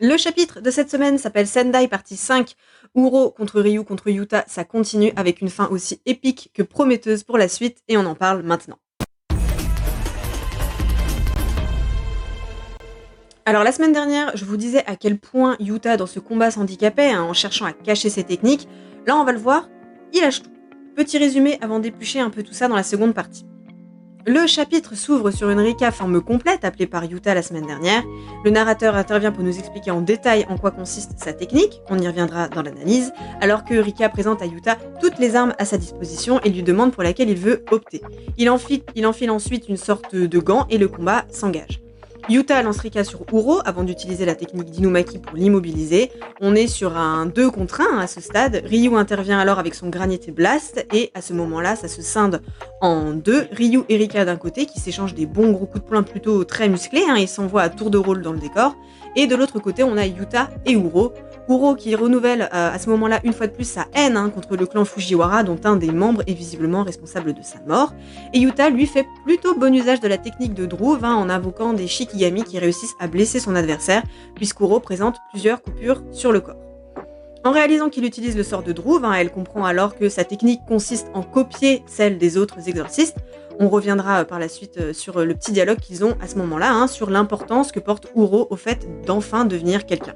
Le chapitre de cette semaine s'appelle Sendai partie 5. Uro contre Ryu contre Yuta, ça continue avec une fin aussi épique que prometteuse pour la suite et on en parle maintenant. Alors la semaine dernière, je vous disais à quel point Yuta dans ce combat s'handicapait en cherchant à cacher ses techniques. Là on va le voir, il lâche tout. Petit résumé avant d'éplucher un peu tout ça dans la seconde partie. Le chapitre s'ouvre sur une Rika forme complète appelée par Yuta la semaine dernière. Le narrateur intervient pour nous expliquer en détail en quoi consiste sa technique, on y reviendra dans l'analyse, alors que Rika présente à Yuta toutes les armes à sa disposition et lui demande pour laquelle il veut opter. Il enfile ensuite une sorte de gant et le combat s'engage. Yuta lance Rika sur Uro avant d'utiliser la technique d'Inumaki pour l'immobiliser. On est sur un 2 contre 1 à ce stade. Ryu intervient alors avec son Granite Blast et à ce moment-là, ça se scinde en deux. Ryu et Rika d'un côté qui s'échangent des bons gros coups de poing plutôt très musclés et s'envoient à tour de rôle dans le décor. Et de l'autre côté, on a Yuta et Uro. Uro qui renouvelle à ce moment-là une fois de plus sa haine contre le clan Fujiwara dont un des membres est visiblement responsable de sa mort. Et Yuta lui fait plutôt bon usage de la technique de Dhruv en invoquant des Shikigami qui réussissent à blesser son adversaire puisqu'Uro présente plusieurs coupures sur le corps. En réalisant qu'il utilise le sort de Dhruv, elle comprend alors que sa technique consiste en copier celle des autres exorcistes. On reviendra par la suite sur le petit dialogue qu'ils ont à ce moment-là, sur l'importance que porte Uro au fait d'enfin devenir quelqu'un.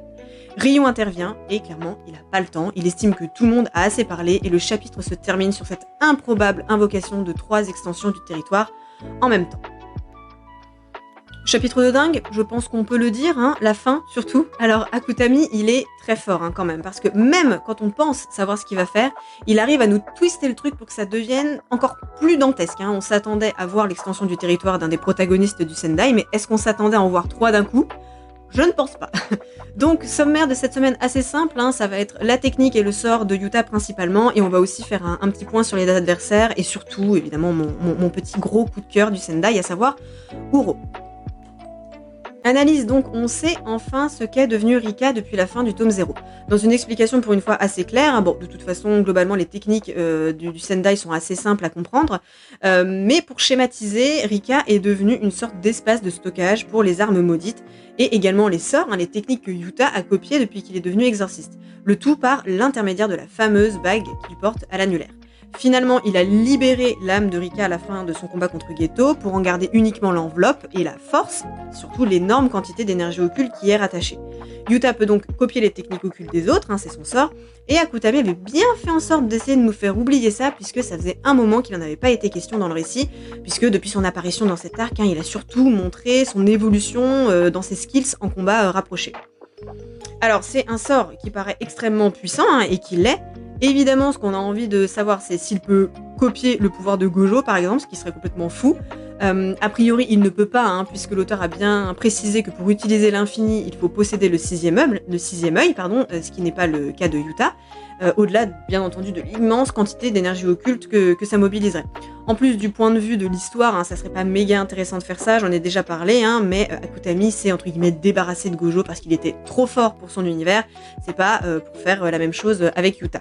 Ryu intervient et clairement, il n'a pas le temps. Il estime que tout le monde a assez parlé et le chapitre se termine sur cette improbable invocation de 3 extensions du territoire en même temps. Chapitre de dingue, je pense qu'on peut le dire, la fin surtout. Alors Akutami, il est très fort quand même, parce que même quand on pense savoir ce qu'il va faire, il arrive à nous twister le truc pour que ça devienne encore plus dantesque. On s'attendait à voir l'extension du territoire d'un des protagonistes du Sendai, mais est-ce qu'on s'attendait à en voir 3 d'un coup ? Je ne pense pas. Donc, sommaire de cette semaine assez simple, ça va être la technique et le sort de Yuta principalement, et on va aussi faire un petit point sur les adversaires, et surtout, évidemment, mon petit gros coup de cœur du Sendai, à savoir Uro. Analyse donc, on sait enfin ce qu'est devenu Rika depuis la fin du tome 0. Dans une explication pour une fois assez claire, de toute façon, globalement, les techniques du Sendai sont assez simples à comprendre, mais pour schématiser, Rika est devenu une sorte d'espace de stockage pour les armes maudites, et également les sorts, les techniques que Yuta a copiées depuis qu'il est devenu exorciste. Le tout par l'intermédiaire de la fameuse bague qu'il porte à l'annulaire. Finalement, il a libéré l'âme de Rika à la fin de son combat contre Geto pour en garder uniquement l'enveloppe et la force, surtout l'énorme quantité d'énergie occulte qui est rattachée. Yuta peut donc copier les techniques occultes des autres, c'est son sort, et Akutami avait bien fait en sorte d'essayer de nous faire oublier ça puisque ça faisait un moment qu'il n'en avait pas été question dans le récit, puisque depuis son apparition dans cet arc, il a surtout montré son évolution dans ses skills en combat rapproché. Alors c'est un sort qui paraît extrêmement puissant et qui l'est. Évidemment, ce qu'on a envie de savoir, c'est s'il peut copier le pouvoir de Gojo, par exemple, ce qui serait complètement fou. A priori, il ne peut pas, puisque l'auteur a bien précisé que pour utiliser l'infini, il faut posséder le sixième œil, ce qui n'est pas le cas de Yuta, au-delà, bien entendu, de l'immense quantité d'énergie occulte que ça mobiliserait. En plus, du point de vue de l'histoire, ça serait pas méga intéressant de faire ça, j'en ai déjà parlé, mais Akutami s'est, entre guillemets, débarrassé de Gojo parce qu'il était trop fort pour son univers, c'est pas pour faire la même chose avec Yuta.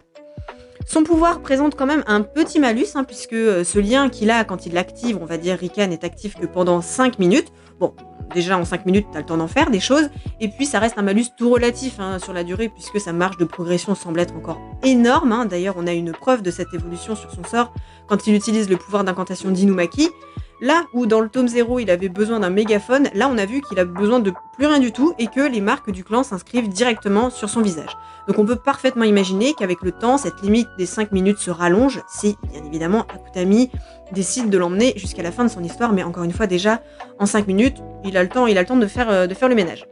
Son pouvoir présente quand même un petit malus, puisque ce lien qu'il a quand il l'active, on va dire Rika n'est actif que pendant 5 minutes. Bon, déjà en 5 minutes, t'as le temps d'en faire des choses, et puis ça reste un malus tout relatif sur la durée, puisque sa marge de progression semble être encore énorme. D'ailleurs, on a une preuve de cette évolution sur son sort quand il utilise le pouvoir d'incantation d'Inumaki. Là où dans le tome 0 il avait besoin d'un mégaphone, là on a vu qu'il a besoin de plus rien du tout et que les marques du clan s'inscrivent directement sur son visage. Donc on peut parfaitement imaginer qu'avec le temps, cette limite des 5 minutes se rallonge si, bien évidemment, Akutami décide de l'emmener jusqu'à la fin de son histoire, mais encore une fois déjà, en 5 minutes, il a le temps de faire le ménage.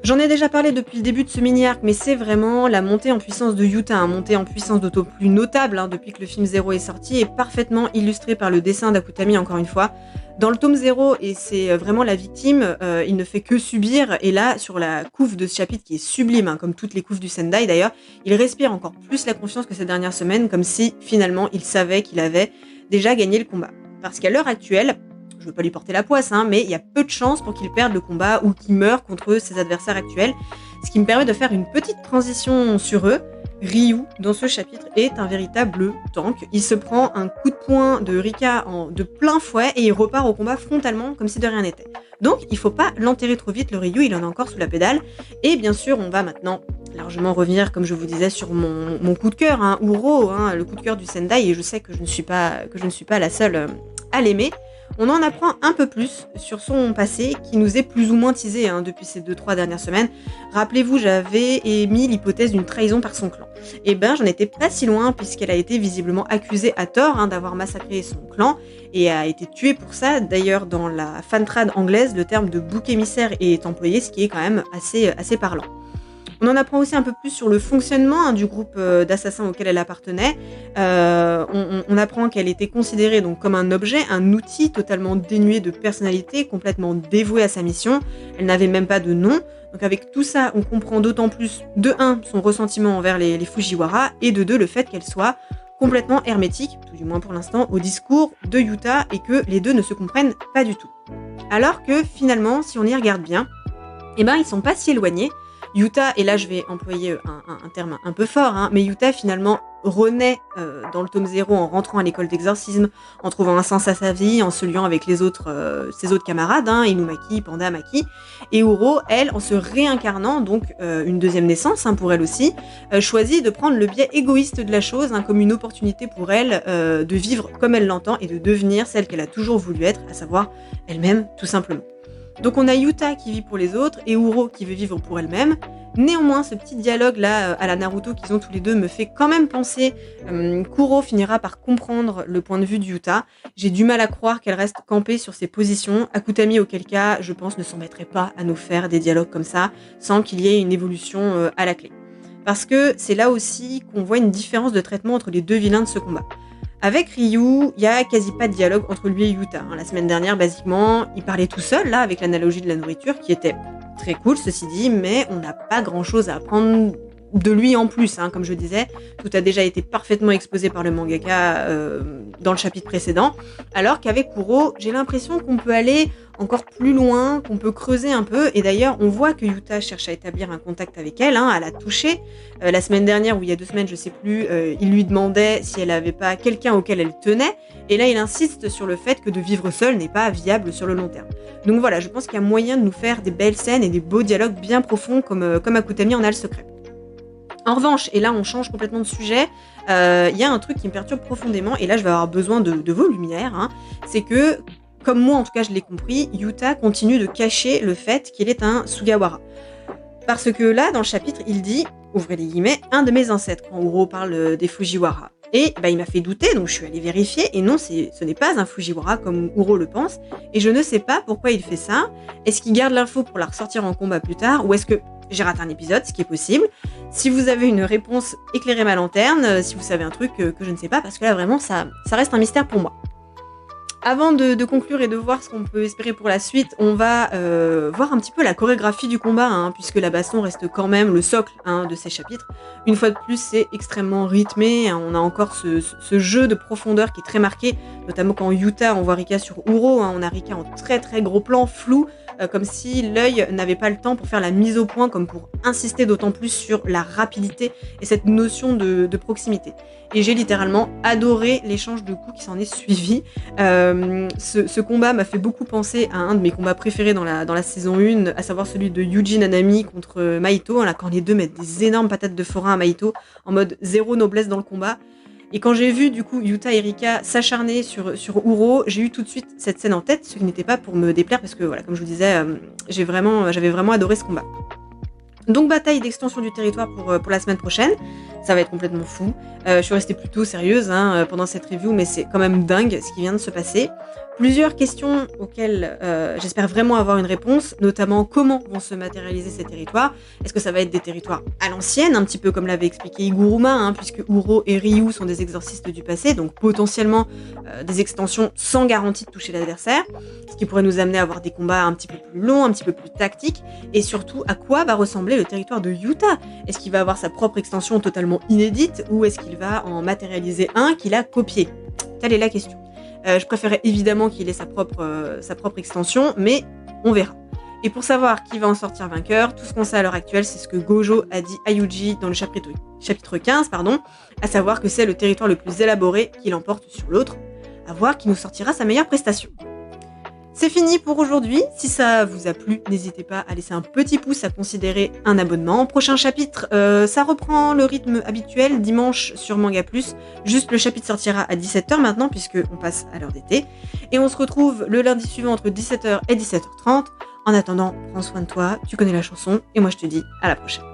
J'en ai déjà parlé depuis le début de ce mini-arc, mais c'est vraiment la montée en puissance de Yuta, montée en puissance d'autant plus notable depuis que le film 0 est sorti et parfaitement illustré par le dessin d'Akutami encore une fois. Dans le tome 0, et c'est vraiment la victime, il ne fait que subir, et là, sur la couve de ce chapitre qui est sublime, comme toutes les couves du Sendai d'ailleurs, il respire encore plus la confiance que ces dernières semaines, comme si finalement il savait qu'il avait déjà gagné le combat. Parce qu'à l'heure actuelle, je veux pas lui porter la poisse, mais il y a peu de chances pour qu'il perde le combat ou qu'il meure contre ses adversaires actuels, ce qui me permet de faire une petite transition sur eux. Ryu, dans ce chapitre, est un véritable tank. Il se prend un coup de poing de Rika de plein fouet et il repart au combat frontalement comme si de rien n'était. Donc il faut pas l'enterrer trop vite, le Ryu, il en a encore sous la pédale. Et bien sûr, on va maintenant largement revenir, comme je vous disais, sur mon coup de cœur, Uro, le coup de cœur du Sendai, et je sais que je ne suis pas la seule à l'aimer. On en apprend un peu plus sur son passé, qui nous est plus ou moins teasé depuis ces 2-3 dernières semaines. Rappelez-vous, j'avais émis l'hypothèse d'une trahison par son clan. Et ben, j'en étais pas si loin, puisqu'elle a été visiblement accusée à tort d'avoir massacré son clan, et a été tuée pour ça. D'ailleurs, dans la fantrad anglaise, le terme de bouc émissaire est employé, ce qui est quand même assez parlant. On en apprend aussi un peu plus sur le fonctionnement du groupe d'assassins auquel elle appartenait. On apprend qu'elle était considérée donc comme un objet, un outil totalement dénué de personnalité, complètement dévoué à sa mission. Elle n'avait même pas de nom. Donc avec tout ça, on comprend d'autant plus, de 1, son ressentiment envers les Fujiwara, et de 2, le fait qu'elle soit complètement hermétique, tout du moins pour l'instant, au discours de Yuta, et que les deux ne se comprennent pas du tout. Alors que finalement, si on y regarde bien, ils sont pas si éloignés. Yuta, et là je vais employer un terme un peu fort, mais Yuta finalement renaît dans le tome 0 en rentrant à l'école d'exorcisme, en trouvant un sens à sa vie, en se liant avec ses autres camarades, Inumaki, Panda, Maki, et Uro, elle, en se réincarnant, donc une deuxième naissance pour elle aussi, choisit de prendre le biais égoïste de la chose comme une opportunité pour elle de vivre comme elle l'entend et de devenir celle qu'elle a toujours voulu être, à savoir elle-même tout simplement. Donc on a Yuta qui vit pour les autres et Uro qui veut vivre pour elle-même. Néanmoins, ce petit dialogue là à la Naruto qu'ils ont tous les deux me fait quand même penser qu'Uro finira par comprendre le point de vue de Yuta. J'ai du mal à croire qu'elle reste campée sur ses positions. Akutami, auquel cas, je pense, ne s'en mettrait pas à nous faire des dialogues comme ça sans qu'il y ait une évolution à la clé. Parce que c'est là aussi qu'on voit une différence de traitement entre les deux vilains de ce combat. Avec Ryu, il y a quasi pas de dialogue entre lui et Yuta. La semaine dernière, basiquement, il parlait tout seul, là, avec l'analogie de la nourriture, qui était très cool, ceci dit, mais on n'a pas grand-chose à apprendre de lui en plus, comme je disais. Tout a déjà été parfaitement exposé par le mangaka dans le chapitre précédent, alors qu'avec Uro, j'ai l'impression qu'on peut aller encore plus loin, qu'on peut creuser un peu, et d'ailleurs, on voit que Yuta cherche à établir un contact avec elle, à la toucher. La semaine dernière, ou il y a 2 semaines, je sais plus, il lui demandait si elle avait pas quelqu'un auquel elle tenait, et là, il insiste sur le fait que de vivre seule n'est pas viable sur le long terme. Donc voilà, je pense qu'il y a moyen de nous faire des belles scènes et des beaux dialogues bien profonds, comme Akutami en a le secret. En revanche, et là on change complètement de sujet, il y a un truc qui me perturbe profondément, et là je vais avoir besoin de vos lumières, c'est que, comme moi en tout cas je l'ai compris, Yuta continue de cacher le fait qu'il est un Sugawara. Parce que là, dans le chapitre, il dit, ouvrez les guillemets, un de mes ancêtres, quand Uro parle des Fujiwara. Et il m'a fait douter, donc je suis allée vérifier, et non, ce n'est pas un Fujiwara comme Uro le pense, et je ne sais pas pourquoi il fait ça. Est-ce qu'il garde l'info pour la ressortir en combat plus tard, ou est-ce que j'ai raté un épisode, ce qui est possible. Si vous avez une réponse, éclairez ma lanterne, si vous savez un truc que je ne sais pas, parce que là vraiment, ça reste un mystère pour moi. Avant de conclure et de voir ce qu'on peut espérer pour la suite, on va voir un petit peu la chorégraphie du combat, puisque la baston reste quand même le socle de ces chapitres. Une fois de plus, c'est extrêmement rythmé, on a encore ce jeu de profondeur qui est très marqué, notamment quand Yuta envoie Rika sur Uro, on a Rika en très très gros plan, flou, comme si l'œil n'avait pas le temps pour faire la mise au point, comme pour insister d'autant plus sur la rapidité et cette notion de proximité. Et j'ai littéralement adoré l'échange de coups qui s'en est suivi. Ce combat m'a fait beaucoup penser à un de mes combats préférés dans la saison 1, à savoir celui de Yuji Nanami contre Mahito, quand les deux mettent des énormes patates de forain à Mahito, en mode zéro noblesse dans le combat. Et quand j'ai vu du coup Yuta et Rika s'acharner sur Uro, j'ai eu tout de suite cette scène en tête, ce qui n'était pas pour me déplaire, parce que voilà, comme je vous disais, j'avais vraiment adoré ce combat. Donc bataille d'extension du territoire pour la semaine prochaine, ça va être complètement fou. Je suis restée plutôt sérieuse pendant cette review, mais c'est quand même dingue ce qui vient de se passer. Plusieurs questions auxquelles j'espère vraiment avoir une réponse, notamment comment vont se matérialiser ces territoires. Est-ce que ça va être des territoires à l'ancienne, un petit peu comme l'avait expliqué Iguruma, puisque Uro et Ryu sont des exorcistes du passé, donc potentiellement des extensions sans garantie de toucher l'adversaire, ce qui pourrait nous amener à avoir des combats un petit peu plus longs, un petit peu plus tactiques, et surtout à quoi va ressembler le territoire de Yuta. Est-ce qu'il va avoir sa propre extension totalement inédite, ou est-ce qu'il va en matérialiser un qu'il a copié? Telle est la question. Je préférais évidemment qu'il ait sa propre extension, mais on verra. Et pour savoir qui va en sortir vainqueur, tout ce qu'on sait à l'heure actuelle, c'est ce que Gojo a dit à Yuji dans le chapitre chapitre 15, pardon, à savoir que c'est le territoire le plus élaboré qui l'emporte sur l'autre. À voir qui nous sortira sa meilleure prestation. C'est fini pour aujourd'hui. Si ça vous a plu, n'hésitez pas à laisser un petit pouce, à considérer un abonnement. Prochain chapitre, ça reprend le rythme habituel, dimanche sur Manga Plus. Juste le chapitre sortira à 17h maintenant, puisqu'on passe à l'heure d'été. Et on se retrouve le lundi suivant entre 17h et 17h30. En attendant, prends soin de toi, tu connais la chanson, et moi je te dis à la prochaine.